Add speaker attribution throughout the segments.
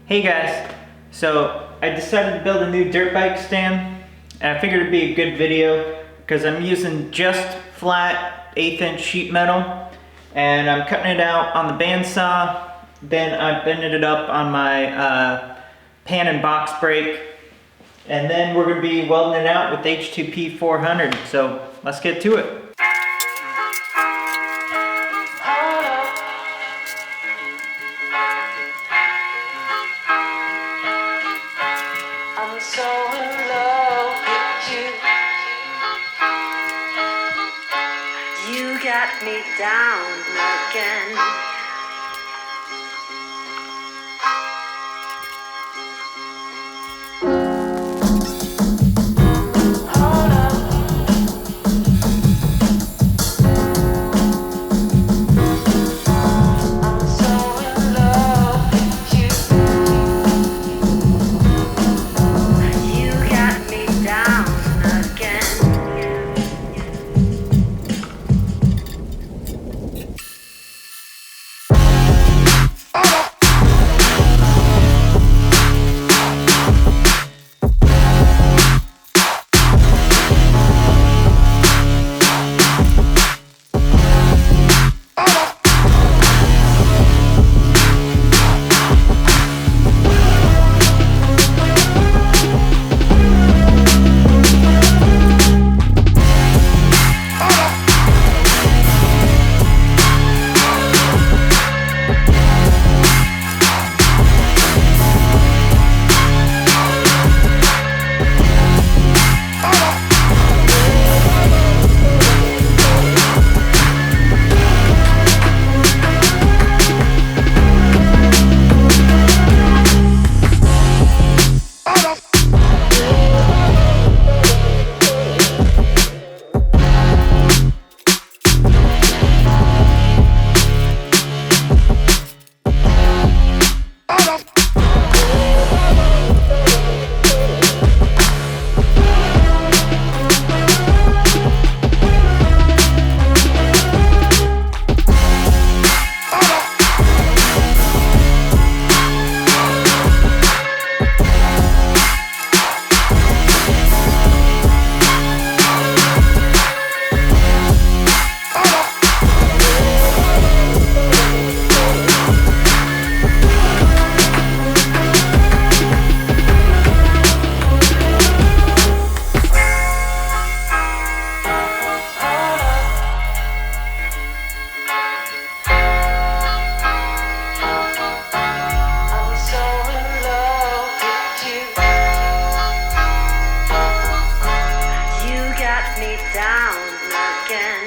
Speaker 1: Hey guys, so I decided to build a new dirt bike stand, and I figured it'd be a good video because I'm using just flat 1/8 inch sheet metal, and I'm cutting it out on the bandsaw. Then I'm bending it up on my pan and box brake, and then we're going to be welding it out with HTP 400. So let's get to it.
Speaker 2: I'm so in love with you. You got me down again. Hold up. I'm so in love with you. You got me down again. Me down again.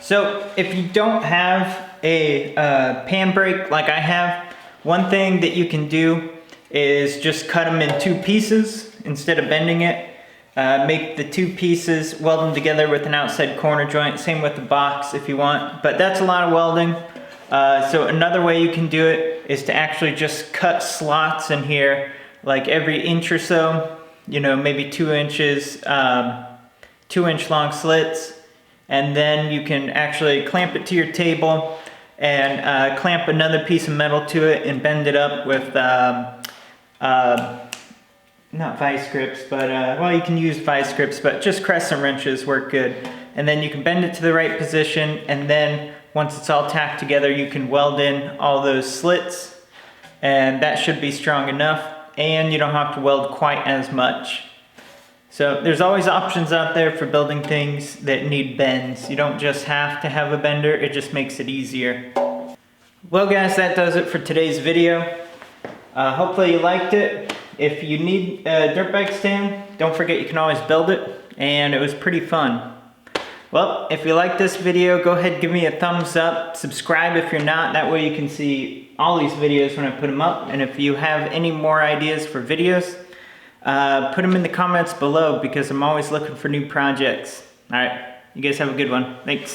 Speaker 1: So if you don't have a pan brake like I have, one thing that you can do is just cut them in 2 pieces instead of bending it. Make the 2 pieces, weld them together with an outside corner joint, same with the box if you want, but that's a lot of welding. So another way you can do it is to actually just cut slots in here, like every inch or so, you know, maybe 2 inches, 2-inch long slits, and then you can actually clamp it to your table and clamp another piece of metal to it and bend it up with, not vice grips, but, well, you can use vice grips, but just crescent wrenches work good. And then you can bend it to the right position, and then once it's all tacked together, you can weld in all those slits, and that should be strong enough, and you don't have to weld quite as much. So there's always options out there for building things that need bends. You don't just have to have a bender, it just makes it easier. Well guys, that does it for today's video. Hopefully you liked it. If you need a dirt bike stand, don't forget you can always build it, and it was pretty fun. Well, if you like this video, go ahead and give me a thumbs up. Subscribe if you're not, that way you can see all these videos when I put them up. And if you have any more ideas for videos, put them in the comments below because I'm always looking for new projects. Alright, you guys have a good one. Thanks.